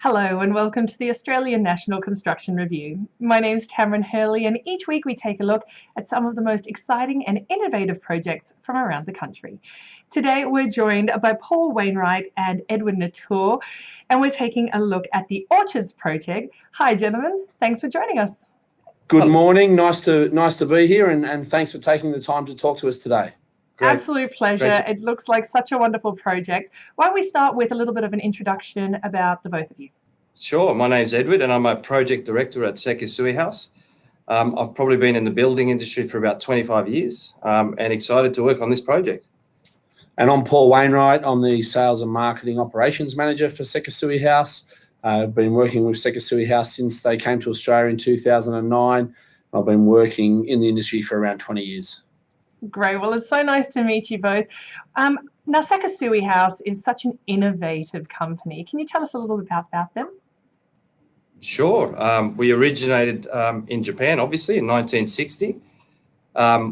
Hello and welcome to the Australian National Construction Review. My name's Tamron Hurley, and each week we take a look at some of the most exciting and innovative projects from around the country. Today we're joined by Paul Wainwright and Edward Natour, and we're taking a look at the Orchards project. Hi gentlemen, thanks for joining us. Good morning, nice to be here, and thanks for taking the time to talk to us today. Great. Absolute pleasure. It looks like such a wonderful project. Why don't we start with a little bit of an introduction about the both of you? Sure. My name's Edward and I'm a project director at Sekisui House. I've probably been in the building industry for about 25 years and excited to work on this project. And I'm Paul Wainwright. I'm the Sales and Marketing Operations Manager for Sekisui House. I've been working with Sekisui House since they came to Australia in 2009. I've been working in the industry for around 20 years. Great. Well, it's so nice to meet you both. Now, Sekisui House is such an innovative company. Can you tell us a little bit about them? Sure. We originated in Japan, obviously, in 1960.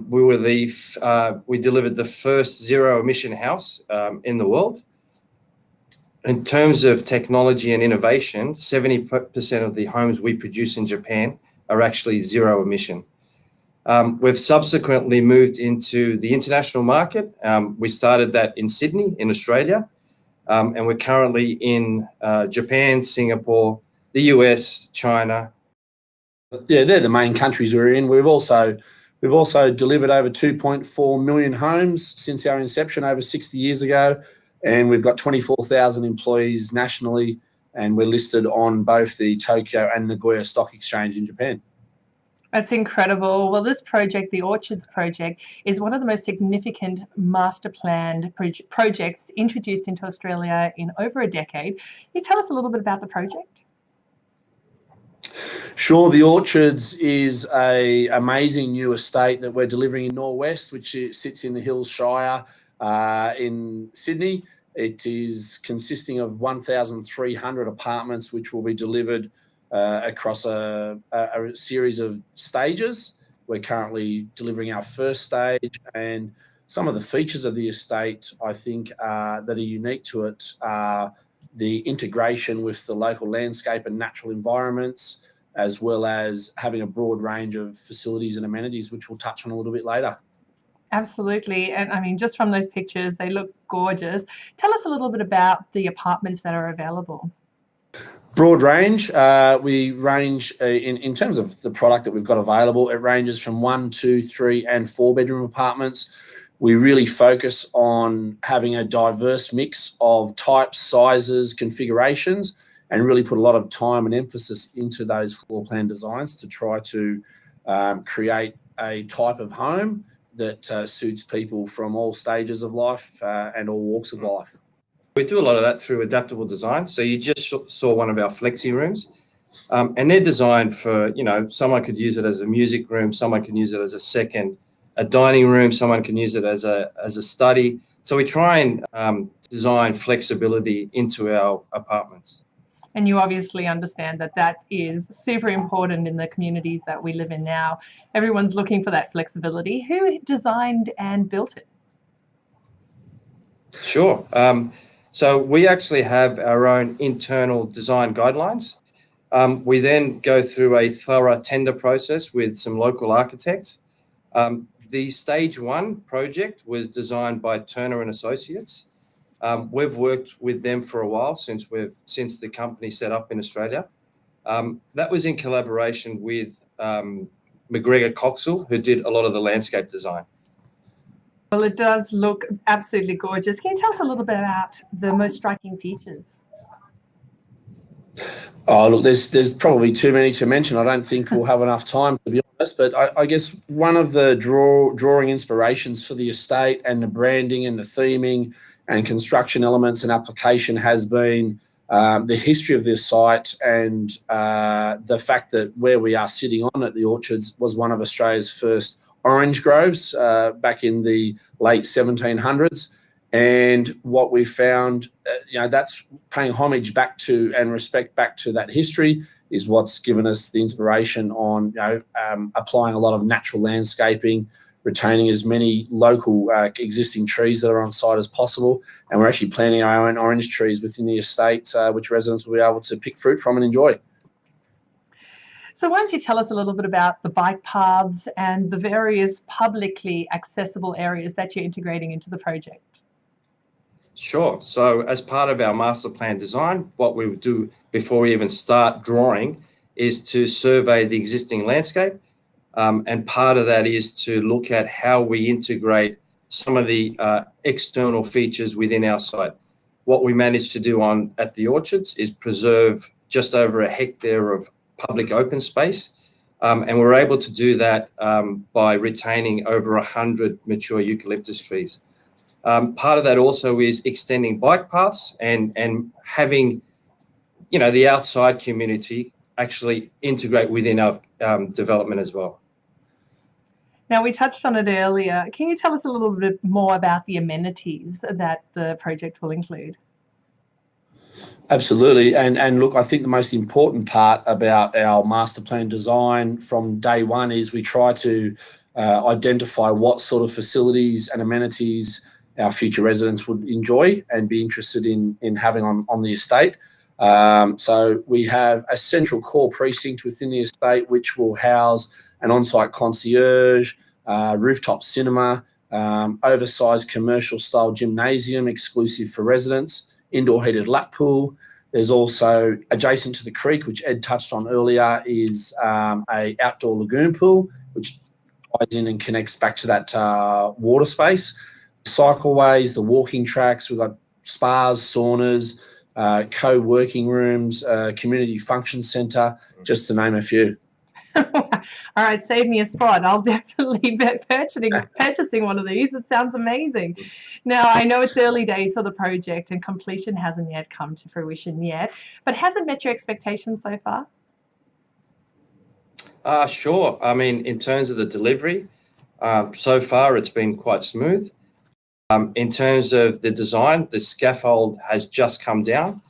We delivered the first zero-emission house in the world. In terms of technology and innovation, 70% of the homes we produce in Japan are actually zero-emission. We've subsequently moved into the international market. We started that in Sydney, in Australia, and we're currently in Japan, Singapore, the US, China. Yeah, they're the main countries we're in. We've also delivered over 2.4 million homes since our inception over 60 years ago, and we've got 24,000 employees nationally, and we're listed on both the Tokyo and Nagoya Stock Exchange in Japan. That's incredible. Well, this project, the Orchards project, is one of the most significant master planned projects introduced into Australia in over a decade. Can you tell us a little bit about the project? Sure. The Orchards is an amazing new estate that we're delivering in Norwest, which sits in the Hills Shire in Sydney. It is consisting of 1,300 apartments, which will be delivered across a series of stages. We're currently delivering our first stage, and some of the features of the estate, I think, that are unique to it are the integration with the local landscape and natural environments, as well as having a broad range of facilities and amenities, which we'll touch on a little bit later. Absolutely. And I mean, just from those pictures, they look gorgeous. Tell us a little bit about the apartments that are available. Broad range. We range in terms of the product that we've got available. It ranges from 1, 2, 3, and 4 bedroom apartments. We really focus on having a diverse mix of types, sizes, configurations, and really put a lot of time and emphasis into those floor plan designs to try to create a type of home that suits people from all stages of life and all walks of life. We do a lot of that through adaptable design. So you just saw one of our flexi rooms, and they're designed for, someone could use it as a music room, someone can use it as a dining room, someone can use it as a study. So we try and design flexibility into our apartments. And you obviously understand that that is super important in the communities that we live in now. Everyone's looking for that flexibility. Who designed and built it? Sure. So we actually have our own internal design guidelines. We then go through a thorough tender process with some local architects. The stage 1 project was designed by Turner and Associates. We've worked with them for a while since the company set up in Australia. That was in collaboration with McGregor Coxall, who did a lot of the landscape design. Well, it does look absolutely gorgeous. Can you tell us a little bit about the most striking features? Oh, look, there's probably too many to mention. I don't think we'll have enough time, to be honest. But I guess one of the drawing inspirations for the estate and the branding and the theming and construction elements and application has been the history of this site and the fact that where we are sitting on at the Orchards was one of Australia's first orange groves back in the late 1700s. And what we found, that's paying homage back to and respect back to that history is what's given us the inspiration on, applying a lot of natural landscaping, retaining as many local existing trees that are on site as possible. And we're actually planting our own orange trees within the estate, which residents will be able to pick fruit from and enjoy. So why don't you tell us a little bit about the bike paths and the various publicly accessible areas that you're integrating into the project? Sure. So as part of our master plan design, what we would do before we even start drawing is to survey the existing landscape. And part of that is to look at how we integrate some of the external features within our site. What we managed to do at the orchards is preserve just over a hectare of public open space. And we're able to do that by retaining over 100 mature eucalyptus trees. Part of that also is extending bike paths and having, the outside community actually integrate within our development as well. Now, we touched on it earlier. Can you tell us a little bit more about the amenities that the project will include? Absolutely. And look, I think the most important part about our master plan design from day one is we try to identify what sort of facilities and amenities our future residents would enjoy and be interested in having on the estate. So we have a central core precinct within the estate, which will house an on-site concierge, rooftop cinema, oversized commercial style gymnasium exclusive for residents, indoor heated lap pool. There's also, adjacent to the creek, which Ed touched on earlier, is a outdoor lagoon pool, which ties in and connects back to that water space. Cycleways, the walking tracks, we've got spas, saunas, co-working rooms, community function centre, just to name a few. All right, save me a spot. I'll definitely be purchasing one of these. It sounds amazing. Now, I know it's early days for the project and completion hasn't yet come to fruition yet, but has it met your expectations so far? Sure. I mean, in terms of the delivery, so far it's been quite smooth. In terms of the design, the scaffold has just come down.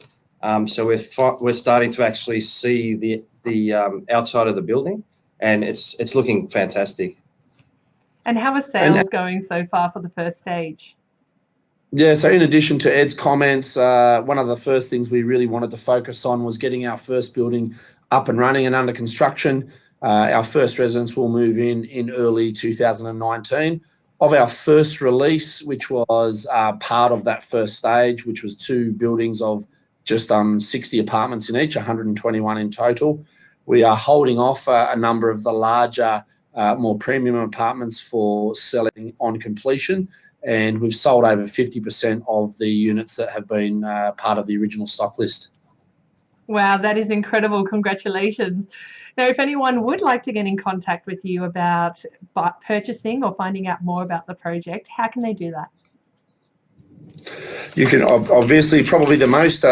So we're starting to actually see the outside of the building, and it's looking fantastic. And how are sales going so far for the first stage? Yeah, so in addition to Ed's comments, one of the first things we really wanted to focus on was getting our first building up and running and under construction. Our first residents will move in early 2019. Of our first release, which was part of that first stage, which was 2 buildings of just 60 apartments in each, 121 in total, we are holding off a number of the larger, more premium apartments for selling on completion. And we've sold over 50% of the units that have been part of the original stock list. Wow, that is incredible. Congratulations. Now, if anyone would like to get in contact with you about purchasing or finding out more about the project, how can they do that? You can obviously, probably the most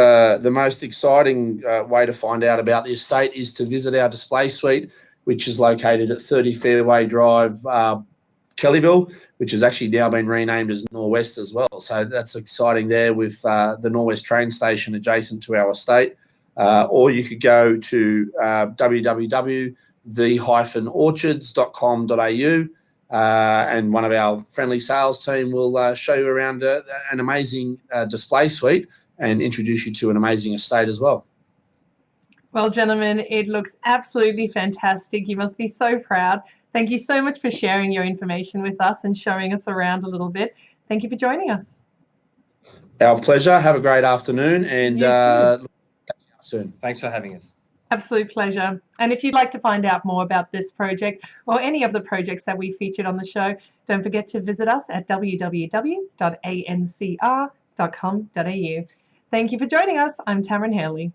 exciting way to find out about the estate is to visit our display suite, which is located at 30 Fairway Drive, Kellyville, which has actually now been renamed as Norwest as well. So that's exciting there with the Norwest train station adjacent to our estate. Or you could go to www.the-orchards.com.au and one of our friendly sales team will show you around an amazing display suite and introduce you to an amazing estate as well. Well, gentlemen, it looks absolutely fantastic. You must be so proud. Thank you so much for sharing your information with us and showing us around a little bit. Thank you for joining us. Our pleasure. Have a great afternoon and soon. Thanks for having us. Absolute pleasure. And if you'd like to find out more about this project or any of the projects that we featured on the show, don't forget to visit us at www.ancr.com.au. Thank you for joining us. I'm Tamron Hurley.